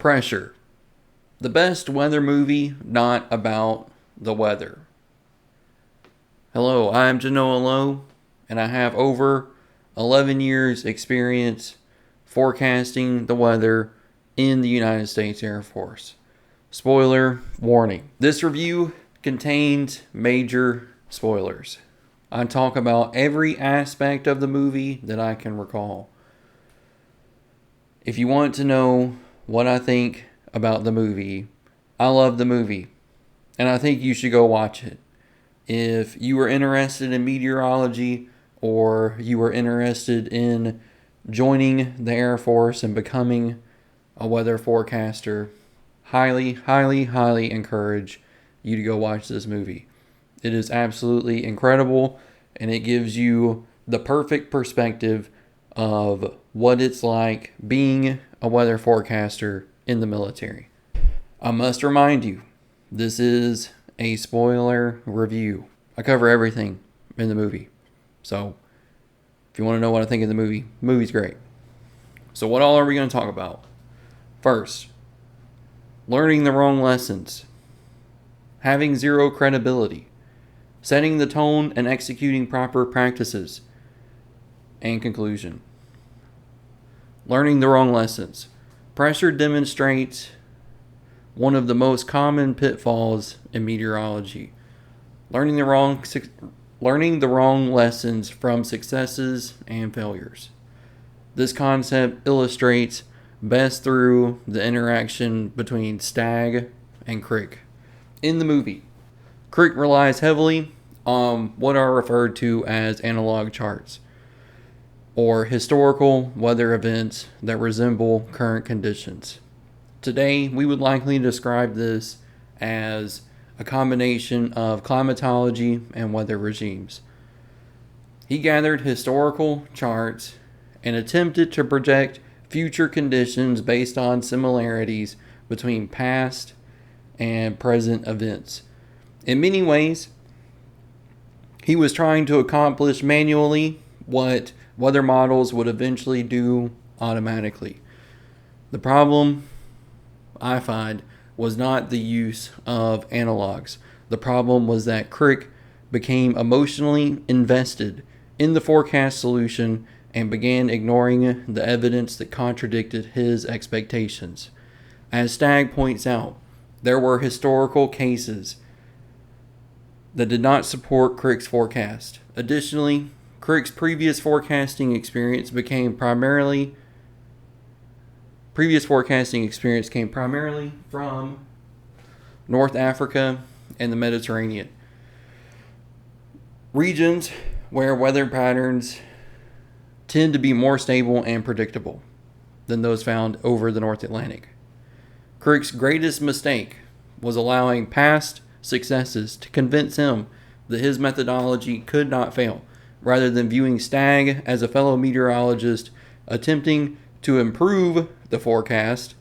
Pressure. The best weather movie not about the weather. Hello, I'm Genoa Lowe, and I have over 11 years experience forecasting the weather in the United States Air Force. Spoiler warning. This review contains major spoilers. I talk about every aspect of the movie that I can recall. If you want to know what I think about the movie, I love the movie, and I think you should go watch it. If you are interested in meteorology or you are interested in joining the Air Force and becoming a weather forecaster, highly encourage you to go watch this movie. It is absolutely incredible, and it gives you the perfect perspective of what it's like being a weather forecaster in the military. I must remind you, this is a spoiler review. I cover everything in the movie. So, if you want to know what I think of the movie's great. So what all are we going to talk about? First, learning the wrong lessons, having zero credibility, setting the tone and executing proper practices, and conclusion. Learning the wrong lessons. Pressure demonstrates one of the most common pitfalls in meteorology. Learning the wrong lessons from successes and failures. This concept illustrates best through the interaction between Stagg and Krick. In the movie, Krick relies heavily on what are referred to as analog charts, or historical weather events that resemble current conditions. Today, we would likely describe this as a combination of climatology and weather regimes. He gathered historical charts and attempted to project future conditions based on similarities between past and present events. In many ways, he was trying to accomplish manually what weather models would eventually do automatically. The problem, I find, was not the use of analogs. The problem was that Krick became emotionally invested in the forecast solution and began ignoring the evidence that contradicted his expectations. As Stagg points out, there were historical cases that did not support Krick's forecast. Additionally, Krick's previous forecasting experience came primarily from North Africa and the Mediterranean, regions where weather patterns tend to be more stable and predictable than those found over the North Atlantic. Krick's greatest mistake was allowing past successes to convince him that his methodology could not fail. Rather than viewing Stagg as a fellow meteorologist attempting to improve the forecast,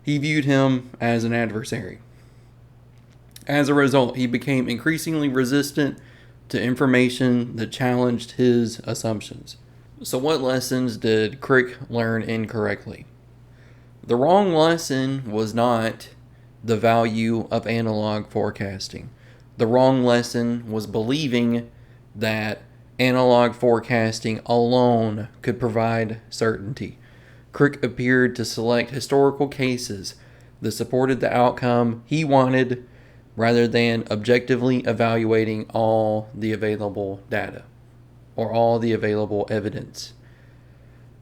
he viewed him as an adversary. As a result, he became increasingly resistant to information that challenged his assumptions. So what lessons did Krick learn incorrectly? The wrong lesson was not the value of analog forecasting. The wrong lesson was believing that analog forecasting alone could provide certainty. Krick appeared to select historical cases that supported the outcome he wanted rather than objectively evaluating all the available data or all the available evidence.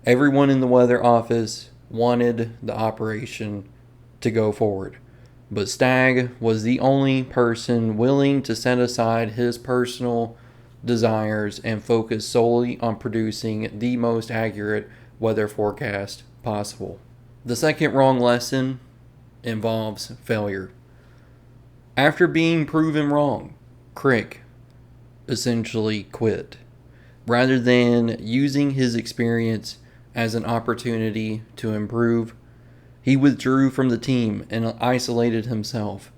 Everyone in the weather office wanted the operation to go forward, but Stagg was the only person willing to set aside his personal desires and focus solely on producing the most accurate weather forecast possible. The second wrong lesson involves failure. After being proven wrong, Krick essentially quit. Rather than using his experience as an opportunity to improve, he withdrew from the team and isolated himself.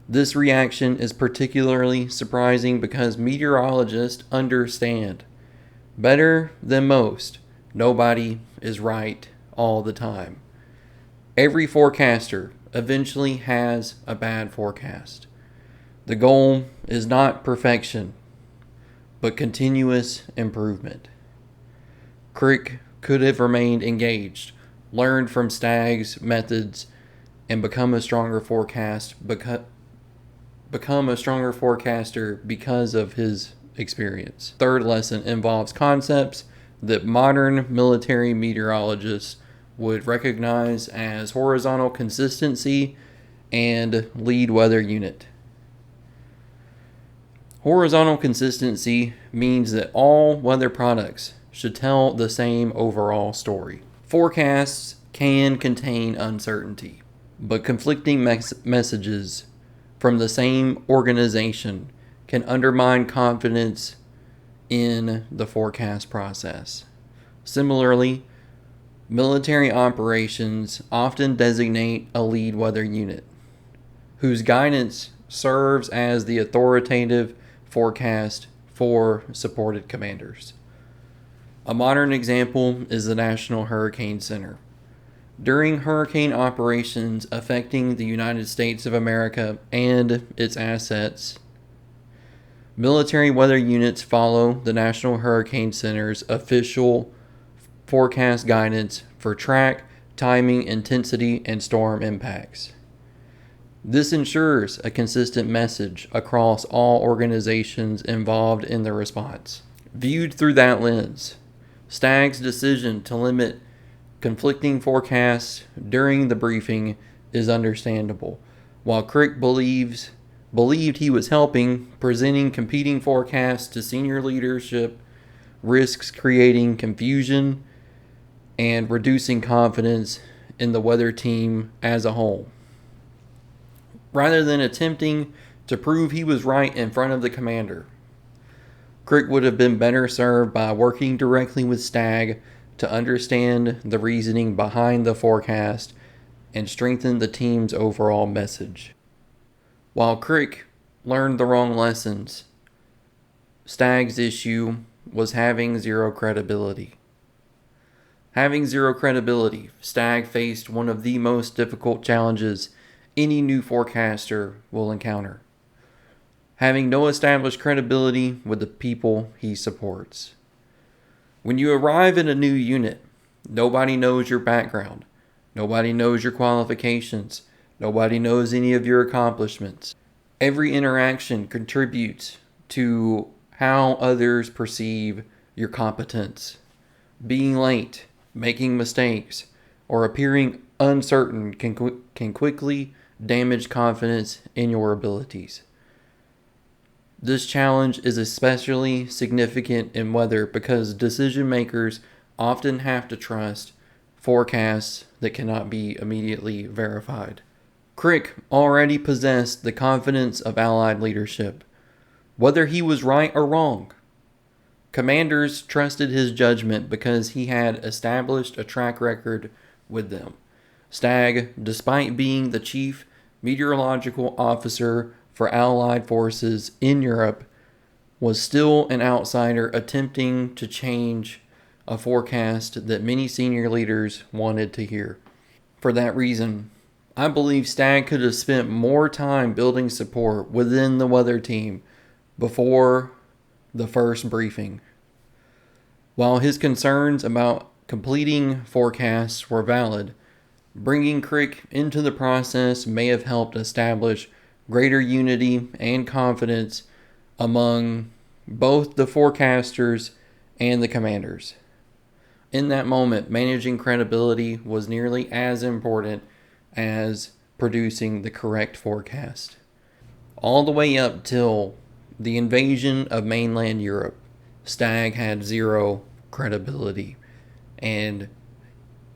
This reaction is particularly surprising because meteorologists understand. Better than most, nobody is right all the time. Every forecaster eventually has a bad forecast. The goal is not perfection, but continuous improvement. Krick could have remained engaged, learned from Stagg's methods, and become a stronger forecaster because of his experience. Third lesson involves concepts that modern military meteorologists would recognize as horizontal consistency and lead weather unit. Horizontal consistency means that all weather products should tell the same overall story. Forecasts can contain uncertainty, but conflicting messages from the same organization can undermine confidence in the forecast process. Similarly, military operations often designate a lead weather unit, whose guidance serves as the authoritative forecast for supported commanders. A modern example is the National Hurricane Center. During hurricane operations affecting the United States of America and its assets, military weather units follow the National Hurricane Center's official forecast guidance for track, timing, intensity, and storm impacts. This ensures a consistent message across all organizations involved in the response. Viewed through that lens, Stagg's decision to limit conflicting forecasts during the briefing is understandable. While Krick believed he was helping, presenting competing forecasts to senior leadership risks creating confusion and reducing confidence in the weather team as a whole. Rather than attempting to prove he was right in front of the commander, Krick would have been better served by working directly with Stagg to understand the reasoning behind the forecast and strengthen the team's overall message. While Krick learned the wrong lessons, Stagg's issue was having zero credibility. Having zero credibility, Stagg faced one of the most difficult challenges any new forecaster will encounter: having no established credibility with the people he supports. When you arrive in a new unit, nobody knows your background, nobody knows your qualifications, nobody knows any of your accomplishments. Every interaction contributes to how others perceive your competence. Being late, making mistakes, or appearing uncertain can quickly damage confidence in your abilities. This challenge is especially significant in weather because decision makers often have to trust forecasts that cannot be immediately verified. Krick already possessed the confidence of Allied leadership, whether he was right or wrong. Commanders trusted his judgment because he had established a track record with them. Stagg, despite being the chief meteorological officer for Allied forces in Europe, was still an outsider attempting to change a forecast that many senior leaders wanted to hear. For that reason, I believe Stagg could have spent more time building support within the weather team before the first briefing. While his concerns about completing forecasts were valid, bringing Krick into the process may have helped establish greater unity and confidence among both the forecasters and the commanders. In that moment, managing credibility was nearly as important as producing the correct forecast. All the way up till the invasion of mainland Europe, Stagg had zero credibility, and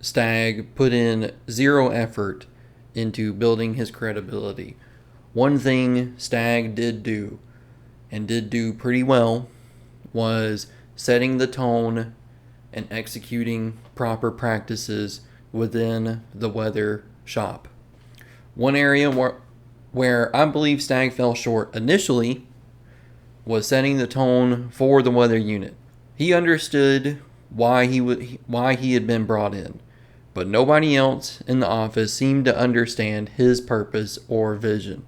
Stagg put in zero effort into building his credibility. One thing Stagg did do, and did do pretty well, was setting the tone and executing proper practices within the weather shop. One area where I believe Stagg fell short initially was setting the tone for the weather unit. He understood why he had been brought in. but nobody else in the office seemed to understand his purpose or vision.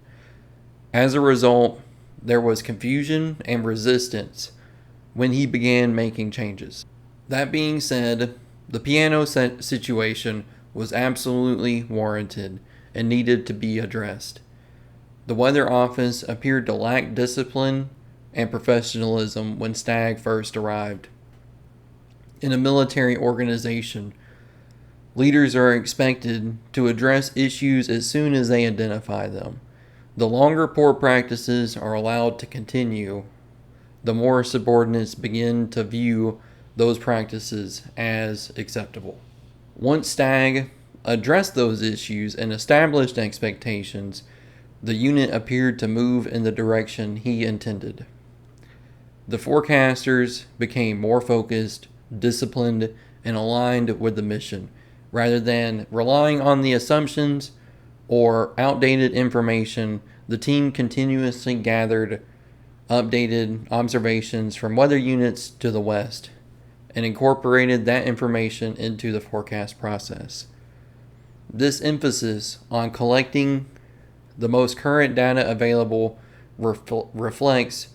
As a result, there was confusion and resistance when he began making changes. That being said, the piano situation was absolutely warranted and needed to be addressed. The weather office appeared to lack discipline and professionalism when Stagg first arrived. In a military organization, leaders are expected to address issues as soon as they identify them. The longer poor practices are allowed to continue, the more subordinates begin to view those practices as acceptable. Once Stagg addressed those issues and established expectations, the unit appeared to move in the direction he intended. The forecasters became more focused, disciplined, and aligned with the mission, rather than relying on the assumptions or outdated information. The team continuously gathered updated observations from weather units to the west and incorporated that information into the forecast process. This emphasis on collecting the most current data available reflects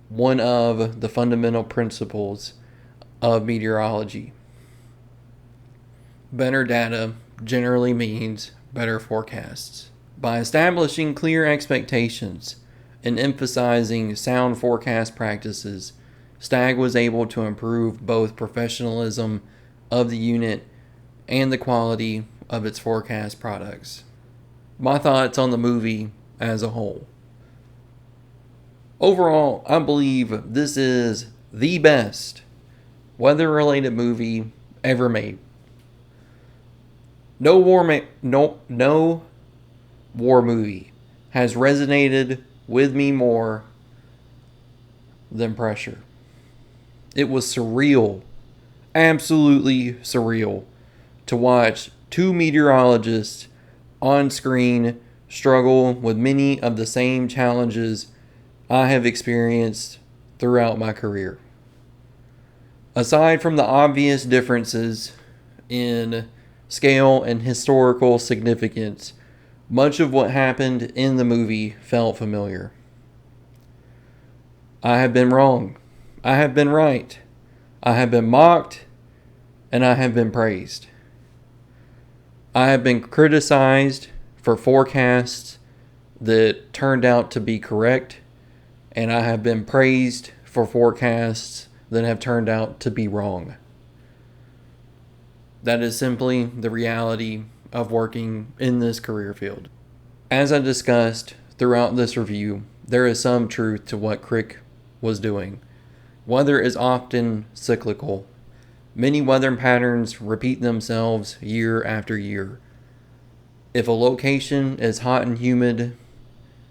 one of the fundamental principles of meteorology. Better data generally means better forecasts. By establishing clear expectations and emphasizing sound forecast practices, Stagg was able to improve both professionalism of the unit and the quality of its forecast products. My thoughts on the movie as a whole. Overall, I believe this is the best weather-related movie ever made. No war movie has resonated with me more than Pressure. It was surreal, absolutely surreal, to watch two meteorologists on screen struggle with many of the same challenges I have experienced throughout my career. Aside from the obvious differences in scale and historical significance, much of what happened in the movie felt familiar. I have been wrong. I have been right. I have been mocked, and I have been praised. I have been criticized for forecasts that turned out to be correct, and I have been praised for forecasts that have turned out to be wrong. That is simply the reality of working in this career field. As I discussed throughout this review, there is some truth to what Krick was doing. Weather is often cyclical. Many weather patterns repeat themselves year after year. If a location is hot and humid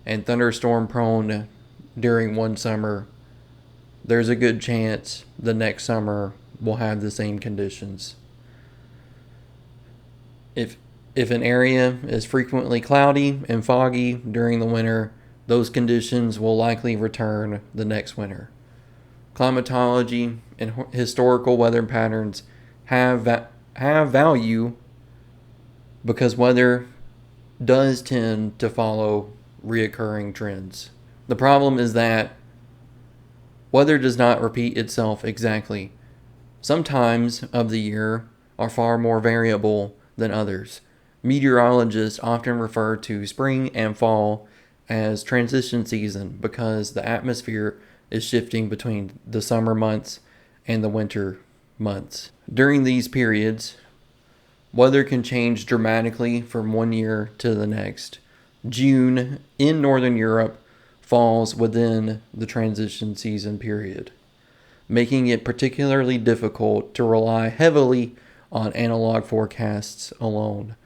and thunderstorm prone during one summer, there's a good chance the next summer will have the same conditions. If an area is frequently cloudy and foggy during the winter, those conditions will likely return the next winter. Climatology and historical weather patterns have value because weather does tend to follow reoccurring trends. The problem is that weather does not repeat itself exactly. Some times of the year are far more variable than others. Meteorologists often refer to spring and fall as transition season because the atmosphere is shifting between the summer months and the winter months. During these periods, weather can change dramatically from one year to the next. June in Northern Europe falls within the transition season period, making it particularly difficult to rely heavily on analog forecasts alone.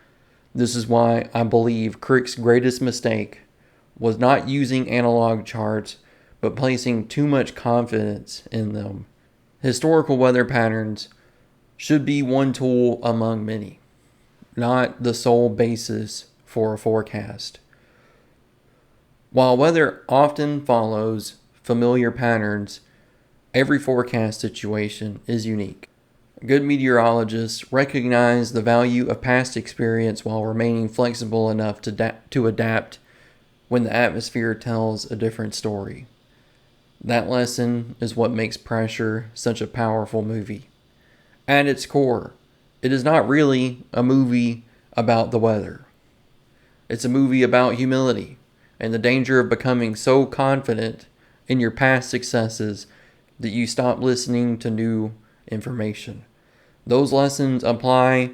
This is why I believe Krick's greatest mistake was not using analog charts, but placing too much confidence in them. Historical weather patterns should be one tool among many, not the sole basis for a forecast. While weather often follows familiar patterns, every forecast situation is unique. Good meteorologists recognize the value of past experience while remaining flexible enough to adapt when the atmosphere tells a different story. That lesson is what makes Pressure such a powerful movie. At its core, it is not really a movie about the weather. It's a movie about humility and the danger of becoming so confident in your past successes that you stop listening to new information. Those lessons apply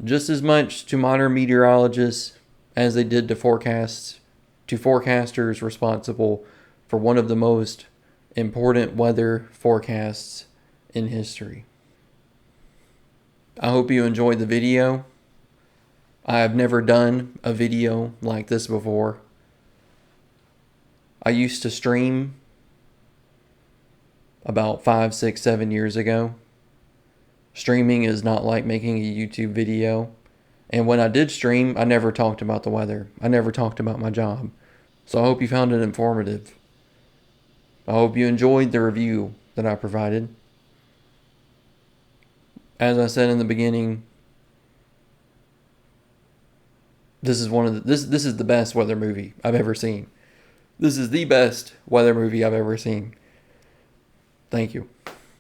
just as much to modern meteorologists as they did to forecasters responsible for one of the most important weather forecasts in history. I hope you enjoyed the video. I have never done a video like this before. I used to stream about 5, 6, 7 years ago. Streaming is not like making a YouTube video. And when I did stream, I never talked about the weather. I never talked about my job. So I hope you found it informative. I hope you enjoyed the review that I provided. As I said in the beginning, this is the best weather movie I've ever seen. This is the best weather movie I've ever seen. Thank you.